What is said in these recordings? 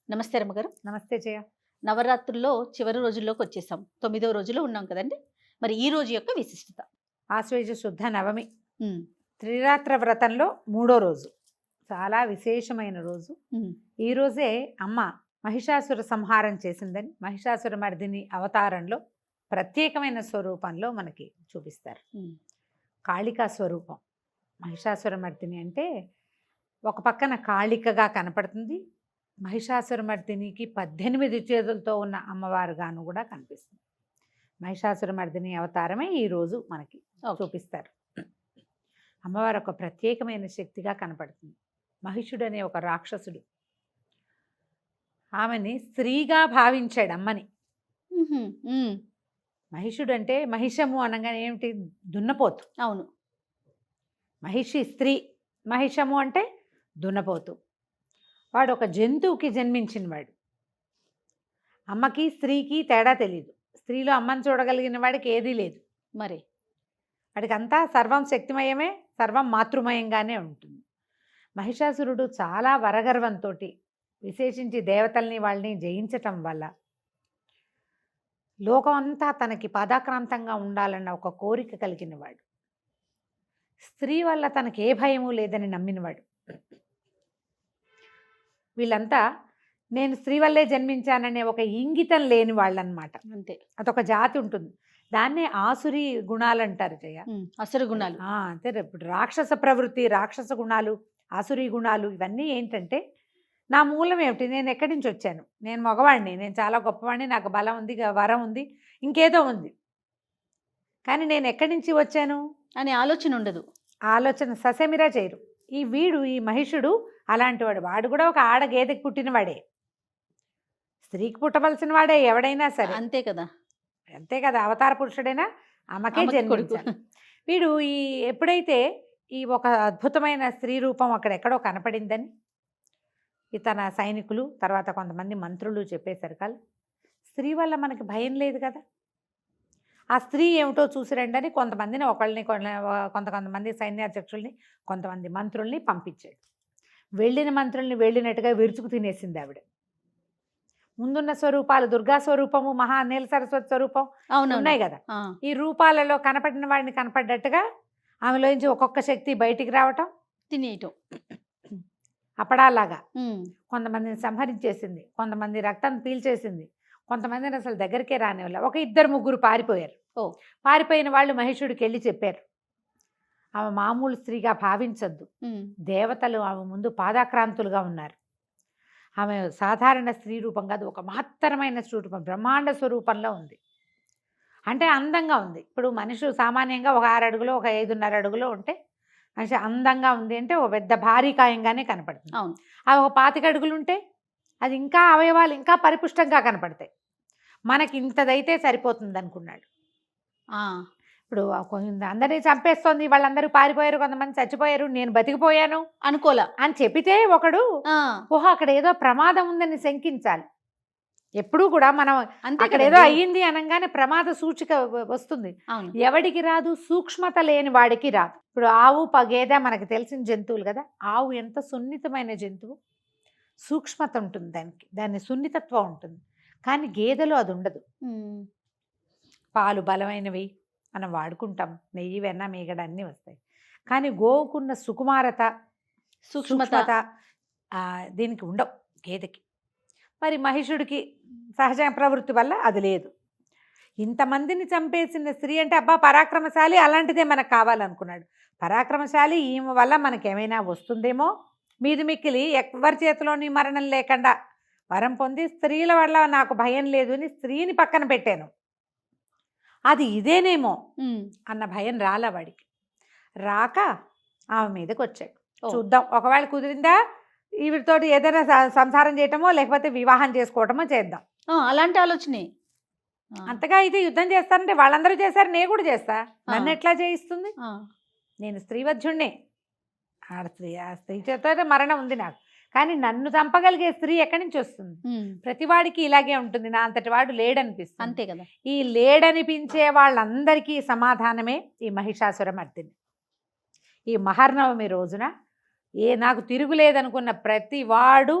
నమస్తే రమ్మగారు. నమస్తే జయ. నవరాత్రుల్లో చివరి రోజుల్లోకి వచ్చేసాం. 9వ రోజులో ఉన్నాం కదండీ! మరి ఈ రోజు యొక్క విశిష్టత? ఆశ్వేజ శుద్ధ నవమి హ్మ్. త్రిరాత్ర వ్రతంలో 3వ రోజు. చాలా విశేషమైన రోజు. హ్మ్. ఈ రోజే అమ్మ మహిషాసుర సంహారం చేసిందని మహిషాసుర మర్దిని అవతారంలో ప్రత్యేకమైన స్వరూపంలో మనకి చూపిస్తారు. హ్మ్. కాళికా స్వరూపం. మహిషాసుర మర్దిని అంటే ఒక పక్కన కాళికగా కనపడుతుంది. మహిషాసుర మర్దినికి 18 చేతులతో ఉన్న అమ్మవారుగాను కూడా కనిపిస్తుంది. మహిషాసుర మర్దిని అవతారమే ఈరోజు మనకి చూపిస్తారు. అమ్మవారు ఒక ప్రత్యేకమైన శక్తిగా కనపడుతుంది. మహిషుడు అనే ఒక రాక్షసుడు ఆమెని స్త్రీగా భావించాడు అమ్మని. హుహు. హ్మ్. మహిషుడు అంటే మహిషము అనగానే ఏమిటి? దున్నపోతు. అవును. మహిషి స్త్రీ, మహిషము అంటే దున్నపోతు. వాడు ఒక జంతువుకి జన్మించిన వాడు. అమ్మకి స్త్రీకి తేడా తెలియదు. స్త్రీలో అమ్మని చూడగలిగిన వాడికి ఏదీ లేదు. మరి వాడికి అంతా సర్వం శక్తిమయమే, సర్వం మాతృమయంగానే ఉంటుంది. మహిషాసురుడు చాలా వరగర్వంతో, విశేషించి దేవతల్ని వాళ్ళని జయించటం వల్ల లోకం అంతా తనకి పాదాక్రాంతంగా ఉండాలన్న ఒక కోరిక కలిగినవాడు. స్త్రీ వల్ల తనకి ఏ భయము లేదని నమ్మినవాడు. వీళ్ళంతా నేను స్త్రీ వల్లే జన్మించాననే ఒక ఇంగితం లేని వాళ్ళనమాట. అంతే. అదొక జాతి ఉంటుంది. దాన్నే ఆసురి గుణాలు అంటారు జయ. అసురు గుణాలు. అంతే. ఇప్పుడు రాక్షస ప్రవృత్తి, రాక్షస గుణాలు, ఆసురి గుణాలు ఇవన్నీ ఏంటంటే, నా మూలం ఏమిటి? నేను ఎక్కడి నుంచి వచ్చాను? నేను మగవాడిని, నేను చాలా గొప్పవాడిని, నాకు బలం ఉంది, వరం ఉంది, ఇంకేదో ఉంది, కానీ నేను ఎక్కడి నుంచి వచ్చాను అనే ఆలోచన ఉండదు. ఆలోచన ససేమిరా చేయరు. ఈ మహిషుడు అలాంటి వాడు. వాడు కూడా ఒక ఆడ గేదెకి పుట్టినవాడే, స్త్రీకి పుట్టవలసిన వాడే ఎవడైనా సరే. అంతే కదా. అంతే కదా. అవతార పురుషుడైనా అమ్మకే జన్మించాడు. వీడు ఎప్పుడైతే ఈ ఒక అద్భుతమైన స్త్రీ రూపం అక్కడెక్కడో కనపడిందని తన సైనికులు, తర్వాత కొంతమంది మంత్రులు చెప్పేసరికల్ స్త్రీ వల్ల మనకి భయం లేదు కదా, ఆ స్త్రీ ఏమిటో చూసి రండి కొంతమందిని కొంతమంది సైన్యాధ్యక్షుల్ని, కొంతమంది మంత్రుల్ని పంపించాడు. వెళ్ళిన మంత్రుల్ని వెళ్ళినట్టుగా విరుచుకు తినేసింది ఆవిడ. ముందున్న స్వరూపాలు దుర్గా స్వరూపము, మహా నీల సరస్వతి స్వరూపం ఉన్నాయి కదా. ఈ రూపాలలో కనపడిన వాడిని కనపడ్డట్టుగా ఆమెలోంచి ఒక్కొక్క శక్తి బయటికి రావటం, తినేయటం, అప్పడాలాగా కొంతమందిని సంహరించేసింది, కొంతమంది రక్తం పీల్చేసింది, కొంతమందిని అసలు దగ్గరికే రానివ్వలే. ఒక 2-3 పారిపోయారు. పారిపోయిన వాళ్ళు మహిషుడికి వెళ్ళి చెప్పారు, ఆమె మామూలు స్త్రీగా భావించద్దు, దేవతలు ఆమె ముందు పాదాక్రాంతులుగా ఉన్నారు, ఆమె సాధారణ స్త్రీ రూపం కాదు, ఒక మహత్తరమైన స్వరూపం, బ్రహ్మాండ స్వరూపంలో ఉంది. అంటే అందంగా ఉంది. ఇప్పుడు మనిషి సామాన్యంగా ఒక 6 అడుగులో, ఒక 5.5 అడుగులో ఉంటే మనిషి అందంగా ఉంది అంటే ఒక పెద్ద భారీ కాయంగానే కనపడుతుంది. అవును. అవి ఒక 25 అడుగులు ఉంటే అది ఇంకా అవయవాలు ఇంకా పరిపుష్టంగా కనపడతాయి. మనకి ఇంతదైతే సరిపోతుంది అనుకున్నాడు. ఇప్పుడు అందరినీ చంపేస్తోంది, వాళ్ళందరూ పారిపోయారు, కొంతమంది చచ్చిపోయారు, నేను బతికిపోయాను అనుకోలే అని చెప్పితే ఒకడు ఓహో అక్కడ ఏదో ప్రమాదం ఉందని శంకించాలి. ఎప్పుడూ కూడా మనం అక్కడ ఏదో అయ్యింది అనగానే ప్రమాద సూచిక వస్తుంది. ఎవడికి రాదు? సూక్ష్మత లేని వాడికి రాదు. ఇప్పుడు ఆవు, గేదె మనకి తెలిసిన జంతువులు కదా. ఆవు ఎంత సున్నితమైన జంతువు, సూక్ష్మత ఉంటుంది దానికి, దాని సున్నితత్వం ఉంటుంది. కానీ గేదెలో అది ఉండదు. పాలు బలమైనవి మనం వాడుకుంటాం, నెయ్యి, వెన్న, మీగడ అన్నీ వస్తాయి. కానీ గోవుకున్న సుకుమారత, సూక్ష్మత దీనికి ఉండవు గేదెకి. మరి మహిషుడికి సహజ ప్రవృత్తి వల్ల అది లేదు. ఇంతమందిని చంపేసిన స్త్రీ అంటే అబ్బా పరాక్రమశాలి, అలాంటిదే మనకు కావాలనుకున్నాడు. పరాక్రమశాలి, ఈమె వల్ల మనకేమైనా వస్తుందేమో, మీది మిక్కిలి ఎవరి చేతిలోని మరణం లేకుండా వరం పొంది స్త్రీల వల్ల నాకు భయం లేదు అని స్త్రీని పక్కన పెట్టాను, అది ఇదేనేమో అన్న భయం రాలా వాడికి. రాక ఆమె మీదకి వచ్చాడు. చూద్దాం, ఒకవేళ కుదిరిందా వీటితోటి ఏదైనా సంసారం చేయటమో లేకపోతే వివాహం చేసుకోవటమో చేద్దాం. అలాంటి ఆలోచనే. అంతగా అయితే యుద్ధం చేస్తానంటే వాళ్ళందరూ చేశారు, నేను కూడా చేస్తా, నన్ను ఎట్లా చేయిస్తుంది? నేను స్త్రీవధ్యుణ్ణే, ఆ స్త్రీ చేత మరణం ఉంది నాకు, కానీ నన్ను చంపగలిగే స్త్రీ ఎక్కడి నుంచి వస్తుంది? ప్రతివాడికి ఇలాగే ఉంటుంది, నా అంతటి వాడు లేడనిపిస్తుంది. అంతే కదా. ఈ లేడనిపించే వాళ్ళందరికీ సమాధానమే ఈ మహిషాసుర మర్దిని. ఈ మహర్నవమి రోజున నాకు తిరుగులేదనుకున్న ప్రతి వాడు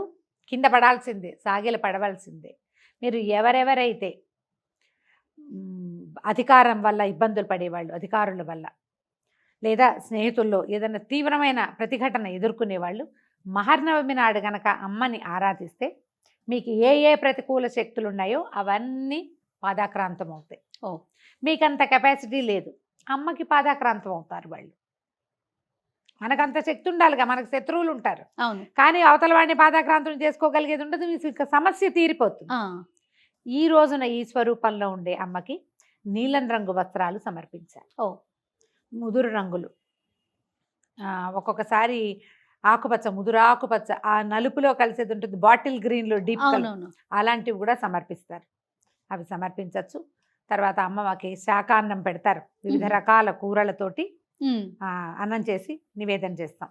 కింద పడాల్సిందే, సాగిల పడవలసిందే. మీరు ఎవరెవరైతే అధికారం వల్ల ఇబ్బందులు పడేవాళ్ళు, అధికారుల వల్ల లేదా స్నేహితుల్లో ఏదైనా తీవ్రమైన ప్రతిఘటన ఎదుర్కొనేవాళ్ళు మహర్నవమి నాడు గనక అమ్మని ఆరాధిస్తే మీకు ఏ ఏ ప్రతికూల శక్తులు ఉన్నాయో అవన్నీ పాదాక్రాంతం అవుతాయి. మీకంత కెపాసిటీ లేదు, అమ్మకి పాదాక్రాంతం అవుతారు వాళ్ళు. మనకంత శక్తి ఉండాలిగా, మనకు శత్రువులు ఉంటారు, కానీ అవతల వాడిని పాదాక్రాంతం చేసుకోగలిగేది ఉండదు, మీకు సమస్య తీరిపోతుంది. ఈ రోజున ఈ స్వరూపంలో ఉండే అమ్మకి నీలం రంగు వస్త్రాలు సమర్పించాలి. ముదురు రంగులు, ఒక్కొక్కసారి ఆకుపచ్చ, ముదురు ఆకుపచ్చ, ఆ నలుపులో కలిసేది ఉంటుంది, బాటిల్ గ్రీన్లో డీప్ కలర్, అలాంటివి కూడా సమర్పిస్తారు. అవి సమర్పించవచ్చు. తర్వాత అమ్మవారికి శాకాన్నం పెడతారు, వివిధ రకాల కూరలతోటి అన్నం చేసి నివేదన చేస్తాం.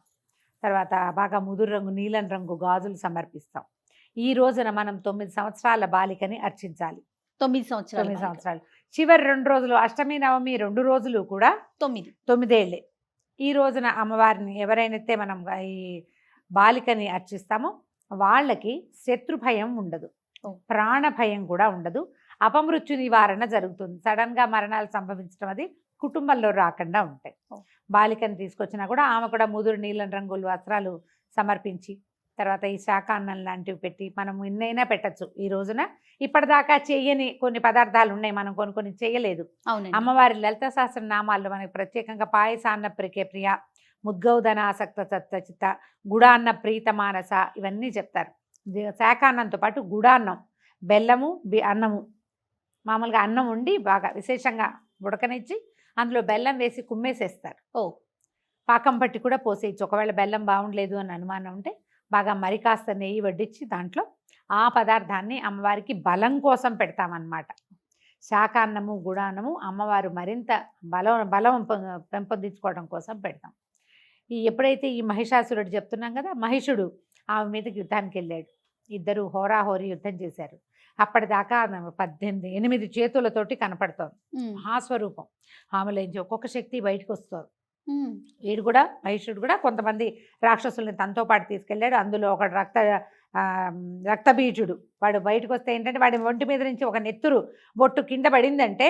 తర్వాత బాగా ముదురు రంగు నీలం రంగు గాజులు సమర్పిస్తాం. ఈ రోజున మనం 9 సంవత్సరాల బాలికని అర్చించాలి. 9 సంవత్సరాలు. చివరి 2 రోజులు, అష్టమి నవమి 2 రోజులు కూడా 9 ఏళ్ళే. ఈ రోజున అమ్మవారిని ఎవరైతే మనం ఈ బాలికని అర్చిస్తామో వాళ్ళకి శత్రు భయం ఉండదు, ప్రాణ భయం కూడా ఉండదు, అపమృత్యు నివారణ జరుగుతుంది. సడన్గా మరణాలు సంభవించడం అది కుటుంబంలో రాకుండా ఉంటాయి. బాలికని తీసుకొచ్చినా కూడా ఆమె కూడా ముదురు నీలం రంగుల వస్త్రాలు సమర్పించి తర్వాత ఈ శాకాన్నం లాంటివి పెట్టి మనం ఎన్నైనా పెట్టచ్చు. ఈ రోజున ఇప్పటిదాకా చేయని కొన్ని పదార్థాలు ఉన్నాయి, మనం కొన్ని చేయలేదు. అమ్మవారి లలిత సహస్ర నామాల్లో మనకి ప్రత్యేకంగా పాయసాన్న ప్రికే ప్రియ, ముద్గౌదనాసక్త చిత్త, గుడాన్న ప్రీత మానస ఇవన్నీ చెప్తారు. శాకాన్నంతో పాటు గుడాన్నం, బెల్లము, అన్నము, మామూలుగా అన్నం వండి బాగా విశేషంగా ఉడకనిచ్చి అందులో బెల్లం వేసి కుమ్మేసేస్తారు. పాకం పట్టి కూడా పోసేయచ్చు. ఒకవేళ బెల్లం బాగుండలేదు అని అనుమానం ఉంటే బాగా మరి కాస్త నెయ్యి వడ్డించి దాంట్లో ఆ పదార్థాన్ని అమ్మవారికి బలం కోసం పెడతామన్నమాట. శాకాన్నము, గుడాన్నము అమ్మవారు మరింత బలం పెంపొందించుకోవడం కోసం పెడతాం. ఎప్పుడైతే ఈ మహిషాసురుడు చెప్తున్నాం కదా, మహిషుడు ఆమె మీదకి యుద్ధానికి వెళ్ళాడు. ఇద్దరు హోరాహోరీ యుద్ధం చేశారు. అప్పటిదాకా 8 చేతులతోటి కనపడుతోంది మహాస్వరూపం. ఆమెలోంచి ఒక్కొక్క శక్తి బయటకు వస్తుంది. వీడు కూడా మహిషుడు కూడా కొంతమంది రాక్షసుల్ని తనతో పాటు తీసుకెళ్ళాడు. అందులో ఒక రక్తబీజుడు, వాడు బయటకు వస్తే ఏంటంటే వాడి ఒంటి మీద నుంచి ఒక నెత్తురు బొట్టు కింద పడిందంటే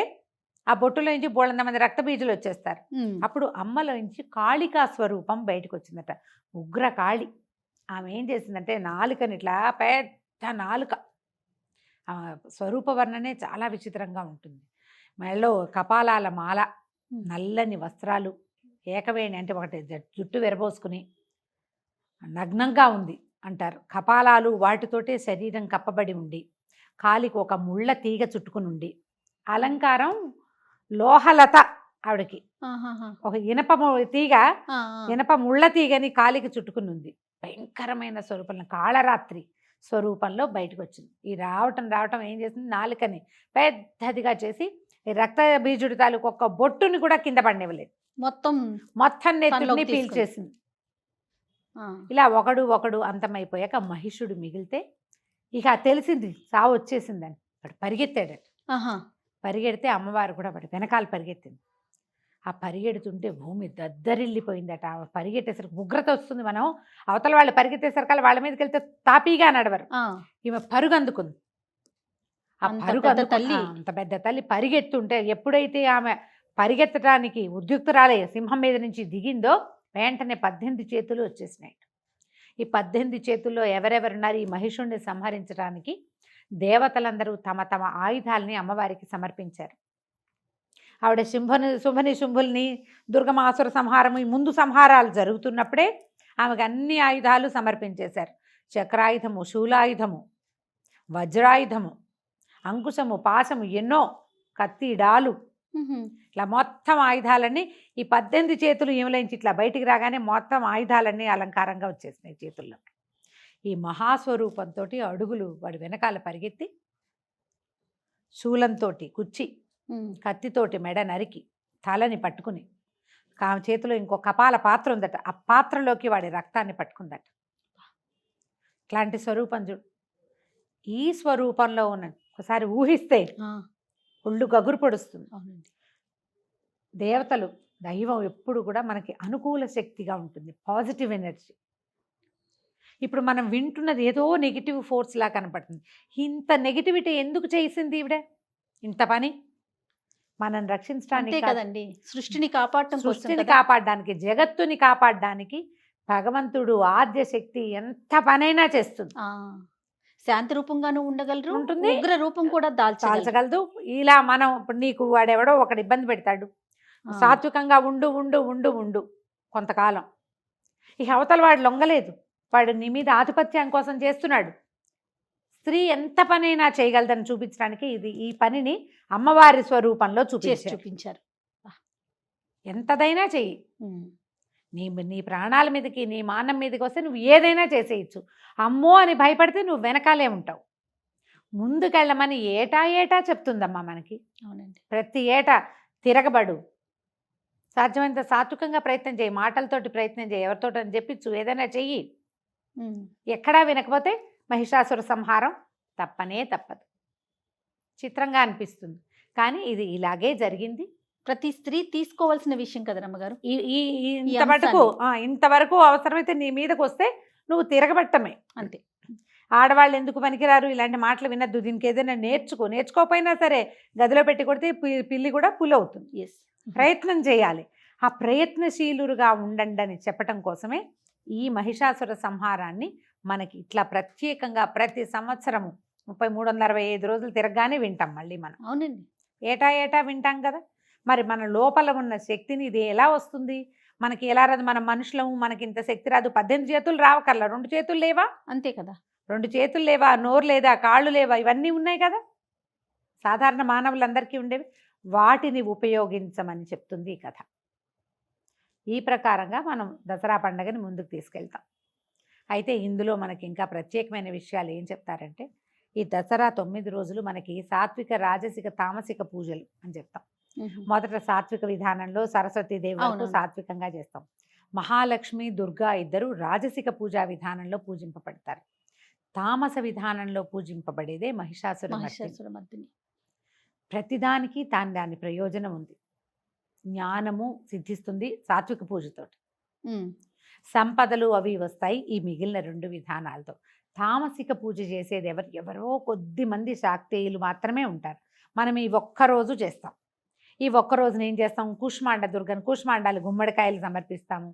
ఆ బొట్టులో నుంచి బోళంత మంది రక్తబీజులు వచ్చేస్తారు. అప్పుడు అమ్మలోంచి కాళికా స్వరూపం బయటకు వచ్చిందట, ఉగ్ర కాళి. ఆమె ఏం చేసిందంటే నాలుకని ఇట్లా పెద్ద నాలుక, స్వరూప వర్ణనే చాలా విచిత్రంగా ఉంటుంది. మెడలో కపాలాల మాల, నల్లని వస్త్రాలు, ఏకవేణి అంటే ఒకటి జుట్టు విరబోసుకుని నగ్నంగా ఉంది అంటారు. కపాలాలు వాటితోటే శరీరం కప్పబడి ఉండి కాలికి ఒక ముళ్ళ తీగ చుట్టుకుని ఉండి, అలంకారం లోహలత ఆవిడకి, ఒక ఇనప ముళ్ళ తీగని కాలికి చుట్టుకుని ఉంది. భయంకరమైన స్వరూపంలో కాళరాత్రి స్వరూపంలో బయటకు వచ్చింది. ఈ రావటం ఏం చేసింది, నాలుకని పెద్దదిగా చేసి రక్త బీజుడి తాలూకు ఒక్క బొట్టుని కూడా కింద పడినివ్వలేదు, మొత్తం నెత్తుని పీల్చేసింది. ఇలా ఒకడు అంతమైపోయాక మహిషుడు మిగిలితే ఇక తెలిసింది చావు వచ్చేసిందని వాడు పరిగెత్తాడట. పరిగెడితే అమ్మవారు కూడా వాడు వెనకాల పరిగెత్తింది. ఆ పరిగెడుతుంటే భూమి దద్దరిల్లిపోయిందట. పరిగెట్టేసరికి ఉగ్రత వస్తుంది. మనం అవతల వాళ్ళు పరిగెత్తేసరికి వాళ్ళ మీదకి వెళ్తే తాపీగా నడవరు. ఈమె పరుగు అందుకుంది. ఆ పరుగు అంత పెద్ద తల్లి పరిగెత్తుంటే ఎప్పుడైతే ఆమె పరిగెత్తడానికి ఉద్యుక్తురాలే సింహం మీద నుంచి దిగిందో వెంటనే 18 చేతులు వచ్చేసినాయి. ఈ 18 చేతుల్లో ఎవరెవరున్నారు ఈ మహిషుణ్ణి సంహరించడానికి దేవతలందరూ తమ తమ ఆయుధాలని అమ్మవారికి సమర్పించారు. ఆవిడ శుంభుల్ని దుర్గమాసుర సంహారం ఈ ముందు సంహారాలు జరుగుతున్నప్పుడే ఆమెకు అన్ని ఆయుధాలు సమర్పించేశారు. చక్రాయుధము, శూలాయుధము, వజ్రాయుధము, అంకుశము, పాశము, ఎన్నో కత్తి, డాలు, ఇట్లా మొత్తం ఆయుధాలన్నీ ఈ 18 చేతులు ఈమెలోంచి ఇట్లా బయటికి రాగానే మొత్తం ఆయుధాలన్నీ అలంకారంగా వచ్చేసినాయి చేతుల్లో. ఈ మహాస్వరూపంతో అడుగులు వాడి వెనకాల పరిగెత్తి శూలంతో కుచ్చి కత్తితోటి మెడ నరికి తలని పట్టుకుని చేతిలో ఇంకో కపాల పాత్ర ఉందట, ఆ పాత్రలోకి వాడి రక్తాన్ని పట్టుకుందట. ఇట్లాంటి స్వరూపం చూడు. ఈ స్వరూపంలో ఉన్న ఒకసారి ఊహిస్తే ఒళ్ళు గగురు పొడుస్తుంది. దేవతలు, దైవం ఎప్పుడు కూడా మనకి అనుకూల శక్తిగా ఉంటుంది, పాజిటివ్ ఎనర్జీ. ఇప్పుడు మనం వింటున్నది ఏదో నెగిటివ్ ఫోర్స్ లా కనపడుతుంది. ఇంత నెగిటివిటీ ఎందుకు చేసింది ఈవిడ ఇంత పని? మనం అంతే రక్షించడానికి కాదు, కదండి, సృష్టిని కాపాడటం కోసం సృష్టిని కదా. కాపాడడానికి, జగత్తుని కాపాడడానికి భగవంతుడు ఆద్య శక్తి ఎంత పనైనా చేస్తుంది. ఆ, శాంతి రూపంగాను ఉండగలరు, ఉంటుంది. ఉగ్ర రూపం కూడా దాల్చగలరు. చాల్చగలదు. ఇలా మనం ఇప్పుడు నీకు వాడెవడో ఒకడు ఇబ్బంది పెడతాడు, ఆ, సాత్వికంగా ఉండు ఉండు ఉండు ఉండు కొంతకాలం, ఇక అవతల వాడు లొంగలేదు, వాడు నీ మీద ఆధిపత్యం కోసం చేస్తున్నాడు. స్త్రీ ఎంత పనైనా చేయగలదని చూపించడానికి ఈ పనిని అమ్మవారి స్వరూపంలో చేసి చూపించారు. చూపించారు. ఎంతదైనా చెయ్యి, ఉమ్, నీ ప్రాణాల మీదకి, నీ మానం మీదకి వస్తే నువ్వు ఏదైనా చేసేయచ్చు. అమ్మో అని భయపడితే నువ్వు వెనకాలే ఉంటావు. ముందుకెళ్ళమని ఏటా చెప్తుందమ్మా మనకి. అవునండి. ప్రతి ఏటా తిరగబడు, సాధ్యమైనంత సాత్వికంగా ప్రయత్నం చేయి, మాటలతోటి ప్రయత్నం చేయి, ఎవరితో అని చెప్పించు, ఏదైనా చెయ్యి. ఉమ్, ఎక్కడా వినకపోతే మహిషాసుర సంహారం తప్పనే తప్పదు. చిత్రంగా అనిపిస్తుంది, కానీ ఇది ఇలాగే జరిగింది. ప్రతి స్త్రీ తీసుకోవాల్సిన విషయం కదా రమ్మగారు. ఇంతవరకు అవసరమైతే నీ మీదకి వస్తే నువ్వు తిరగబట్టమే. అంతే. ఆడవాళ్ళు ఎందుకు పనికిరారు, ఇలాంటి మాటలు వినద్దు, దీనికి ఏదైనా నేర్చుకోపోయినా సరే గదిలో పెట్టి కొడితే పిల్లి కూడా పులవుతుంది. ఎస్, ప్రయత్నం చేయాలి. ఆ ప్రయత్నశీలురుగా ఉండండి అని చెప్పటం కోసమే ఈ మహిషాసుర సంహారాన్ని మనకి ఇట్లా ప్రత్యేకంగా ప్రతి సంవత్సరము 365 రోజులు తిరగగానే వింటాం మళ్ళీ మనం. అవునండి. ఏటా వింటాం కదా. మరి మన లోపల ఉన్న శక్తిని ఇది ఎలా వస్తుంది, మనకి ఎలా రాదు? మనం మనుషులము, మనకి ఇంత శక్తి రాదు. 18 చేతులు రావకల్లా 2 చేతులు లేవా? అంతే కదా. 2 చేతులు లేవా, నోరు లేదా, కాళ్ళు లేవా, ఇవన్నీ ఉన్నాయి కదా సాధారణ మానవులందరికీ ఉండేవి. వాటిని ఉపయోగించమని చెప్తుంది ఈ కథ. ఈ ప్రకారంగా మనం దసరా పండుగని ముందుకు తీసుకెళ్తాం. అయితే ఇందులో మనకి ఇంకా ప్రత్యేకమైన విషయాలు ఏం చెప్తారంటే, ఈ దసరా 9 రోజులు మనకి సాత్విక, రాజసిక, తామసిక పూజలు అని చెప్తాం. మొదట సాత్విక విధానంలో సరస్వతీదేవి వరకు అవునవును. సాత్వికంగా చేస్తాం. మహాలక్ష్మి, దుర్గా ఇద్దరు రాజసిక పూజా విధానంలో పూజింపబడతారు. తామస విధానంలో పూజింపబడేదే మహిషాసురమర్దిని. మహిషాసురమర్దిని. ప్రతిదానికి దాని ప్రయోజనం ఉంది. జ్ఞానము సిద్ధిస్తుంది సాత్విక పూజతోటి, ఉమ్, సంపదలు అవి వస్తాయి ఈ మిగిలిన 2 విధానాలతో. తామసిక పూజ చేసేది ఎవరో కొద్ది మంది శాక్తేయులు మాత్రమే ఉంటారు. మనం ఈ ఒక్కరోజు చేస్తాం. ఈ ఒక్కరోజున ఏం చేస్తాం, కూష్మాండ దుర్గను, కూష్మాండాలు, గుమ్మడికాయలు సమర్పిస్తాము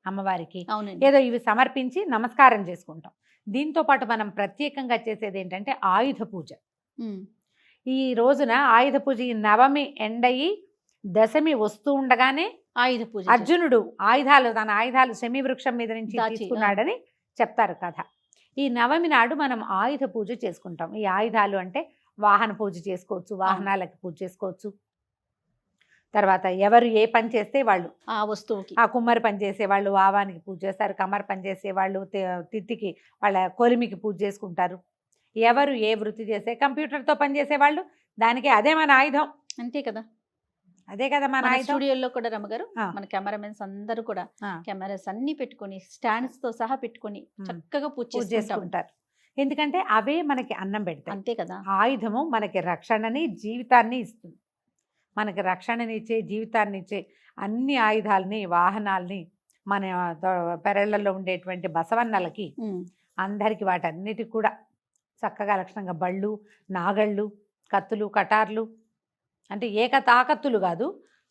అమ్మవారికి. అవునండి. ఏదో ఇవి సమర్పించి నమస్కారం చేసుకుంటాం. దీంతో పాటు మనం ప్రత్యేకంగా చేసేది ఏంటంటే ఆయుధ పూజ. ఉమ్, ఈ రోజున ఆయుధ పూజ, ఈ నవమి ఎండయి దశమి వస్తూ ఉండగానే ఆయుధ పూజ. అర్జునుడు తన ఆయుధాలు శమీ వృక్షం మీద నుంచి దాచి, తీసుకున్నాడని చెప్తారు కథ. ఈ నవమి నాడు మనం ఆయుధ పూజ చేసుకుంటాం. ఈ ఆయుధాలు అంటే వాహన పూజ చేసుకోవచ్చు, వాహనాలకి పూజ చేసుకోవచ్చు. తర్వాత ఎవరు ఏ పని చేస్తే వాళ్ళు, ఆ వస్తువుకి, ఆ కుమ్మరి పని చేసే వాళ్ళు వావానికి పూజ చేస్తారు, కమ్మరి పని చేసే వాళ్ళు తిత్తికి, వాళ్ళ కొలిమికి పూజ చేసుకుంటారు. ఎవరు ఏ వృత్తి చేసే, కంప్యూటర్తో పనిచేసే వాళ్ళు దానికి అదే మన ఆయుధం. అంతే కదా. అదే కదా మన ఆయుధం. స్టూడియోలో కూడా రమ్మగారు ఆ. మన కెమెరామెన్స్ అందరూ కూడా ఆ. కెమెరాస్ అన్ని పెట్టుకొని స్టాండ్స్ తో సహా పెట్టుకొని చక్కగా పూజ పూజ చేసుకుంటాం. చేసుకుంటారు. ఎందుకంటే అవే మనకి అన్నం పెడతాయి. అంతే కదా. ఆయుధము మనకి రక్షణని, జీవితాన్ని ఇస్తుంది. మనకి రక్షణనిచ్చే, జీవితాన్ని ఇచ్చే అన్ని ఆయుధాలని, వాహనాల్ని మన పెరళ్లలో ఉండేటువంటి బసవన్నలకి ఉమ్, అందరికి వాటన్నిటికి కూడా చక్కగా లక్షణంగా బళ్ళు, నాగళ్ళు, కత్తులు, కటార్లు, అంటే తాకత్తులు కాదు,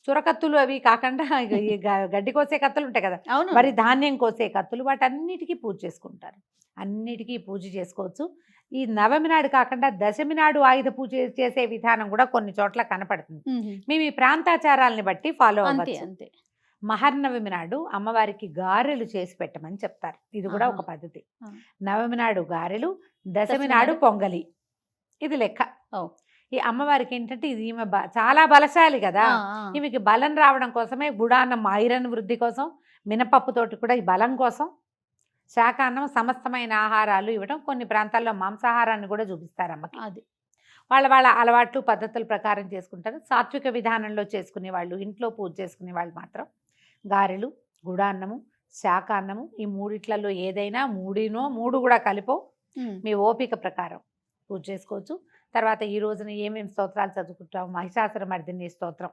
చురకత్తులు అవి కాకుండా ఈ గడ్డి కోసే కత్తులు ఉంటాయి కదా, అవును. మరి ధాన్యం కోసే కత్తులు, వాటన్నిటికీ పూజ చేసుకుంటారు. అన్నిటికీ పూజ చేసుకోవచ్చు. ఈ నవమి నాడు కాకుండా దశమి నాడు ఆయుధ పూజ చేసే విధానం కూడా కొన్ని చోట్ల కనపడుతుంది. మేము ఈ ప్రాంతాచారాలని బట్టి ఫాలో అంతే అవ్వచ్చు. అంతే. మహర్నవమి నాడు అమ్మవారికి గారెలు చేసి పెట్టమని చెప్తారు. ఇది కూడా ఒక పద్ధతి. ఆ. నవమి నాడు గారెలు, దశమి దశమి నాడు నాడు పొంగలి. ఇది లెక్క. ఓ. ఈ అమ్మవారికి ఏంటంటే ఇది ఈమె చాలా బలశాలి కదా, ఈమెకి బలం రావడం కోసమే గుడాన్నం, ఐరన్ వృద్ధి కోసం, మినపప్పుతోటి కూడా ఈ బలం కోసం శాకాన్నం, సమస్తమైన ఆహారాలు ఇవ్వడం. కొన్ని ప్రాంతాల్లో మాంసాహారాన్ని కూడా చూపిస్తారు అమ్మకి. అది వాళ్ళ అలవాట్లు, పద్ధతుల ప్రకారం చేసుకుంటారు. సాత్విక విధానంలో చేసుకునే వాళ్ళు, ఇంట్లో పూజ చేసుకునే వాళ్ళు మాత్రం గారెలు, గుడాన్నము, శాకాన్నము, ఈ మూడిట్లలో ఏదైనా 3 కూడా కలిపో మీ ఓపిక ప్రకారం పూజ చేసుకోవచ్చు. తర్వాత ఈ రోజున ఏమేమి స్తోత్రాలు చదువుకుంటాం, మహిషాసురమర్దిని స్తోత్రం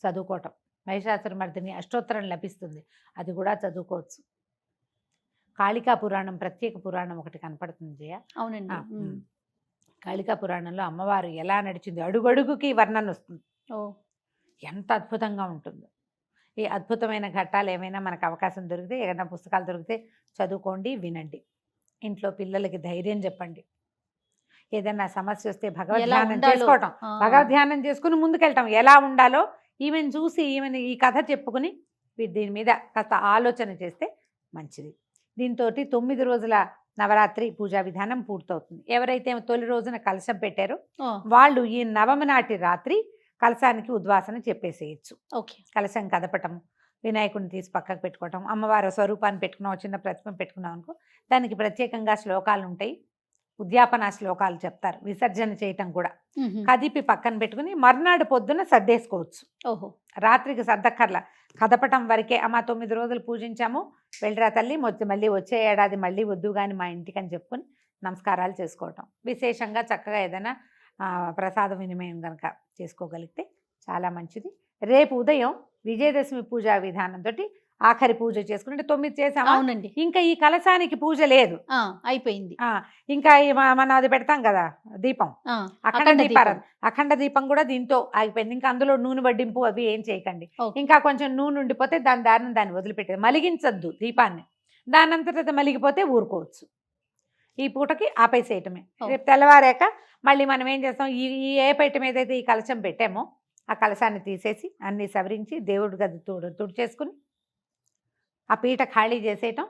చదువుకోవటం, మహిషాసురమర్దిని అష్టోత్తరం లభిస్తుంది, అది కూడా చదువుకోవచ్చు. కాళికా పురాణం ప్రత్యేక పురాణం ఒకటి కనపడుతుంది జయ. అవునండి. కాళికా పురాణంలో అమ్మవారు ఎలా నడిచింది అడుగడుగుకి వర్ణన వస్తుంది. ఓ ఎంత అద్భుతంగా ఉంటుందో. ఈ అద్భుతమైన ఘట్టాలు ఏమైనా మనకు అవకాశం దొరికితే, ఏదైనా పుస్తకాలు దొరికితే చదువుకోండి, వినండి. ఇంట్లో పిల్లలకి ధైర్యం చెప్పండి. ఏదైనా సమస్య వస్తే భగవద్ధ్యానం చేసుకోవటం, భగవద్ధ్యానం చేసుకుని ముందుకెళ్ళటం, ఎలా ఉండాలో ఈమెను చూసి ఈమెను ఈ కథ చెప్పుకుని దీని మీద కాస్త ఆలోచన చేస్తే మంచిది. దీంతో 9 రోజుల నవరాత్రి పూజా విధానం పూర్తవుతుంది. ఎవరైతే తొలి రోజున కలశం పెట్టారో వాళ్ళు ఈ నవమి నాటి రాత్రి కలశానికి ఉద్వాసన చెప్పేసేయచ్చు. ఓకే. కలశం కదపటం, వినాయకుడిని తీసి పక్కకు పెట్టుకోవటం, అమ్మవారి స్వరూపాన్ని పెట్టుకున్నాం, చిన్న ప్రతిమ పెట్టుకున్నాం అనుకో, దానికి ప్రత్యేకంగా శ్లోకాలు ఉంటాయి, ఉద్యాపన శ్లోకాలు చెప్తారు. విసర్జన చేయటం కూడా కదిపి పక్కన పెట్టుకుని మర్నాడు పొద్దున సర్దేసుకోవచ్చు. ఓహో, రాత్రికి సర్దక్కర్లా, కదపటం వరకే. అమ్మ 9 రోజులు పూజించాము, వెళ్ళరా తల్లి, మళ్ళీ వచ్చే ఏడాది మళ్ళీ వద్దు కానీ మా ఇంటికి అని చెప్పుకొని నమస్కారాలు చేసుకోవటం. విశేషంగా చక్కగా ఏదైనా ప్రసాద వినిమయం కనుక చేసుకోగలిగితే చాలా మంచిది. రేపు ఉదయం విజయదశమి పూజా విధానంతో ఆఖరి పూజ చేసుకుంటే 9 చేసాము. అవునండి. ఇంకా ఈ కలశానికి పూజ లేదు, అయిపోయింది. ఇంకా మనం అది పెడతాం కదా దీపం, అఖండ దీపం కూడా దీంతో ఆగిపోయింది. ఇంకా అందులో నూనె వడ్డింపు అవి ఏం చేయకండి. ఇంకా కొంచెం నూనె ఉండిపోతే దాన్ని వదిలిపెట్టేది, మలిగించద్దు దీపాన్ని. దాని అంతటా మలిగిపోతే ఊరుకోవచ్చు. ఈ పూటకి ఆపేసేయటమే. రేపు తెల్లవారాక మళ్ళీ మనం ఏం చేస్తాం, ఈ ఏ పీఠం ఏదైతే ఈ కలశం పెట్టామో ఆ కలశాన్ని తీసేసి అన్నీ సవరించి దేవుడి గది తుడిచేసుకుని ఆ పీట ఖాళీ చేసేయటం.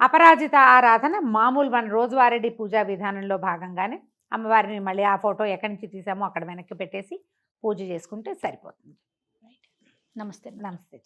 అపరాజిత ఆరాధన మామూలు మన రోజువారీ పూజా విధానంలో భాగంగానే అమ్మవారిని మళ్ళీ ఆ ఫోటో ఎక్కడి నుంచి తీసామో అక్కడ వెనక్కి పెట్టేసి పూజ చేసుకుంటే సరిపోతుంది. నమస్తే. నమస్తే.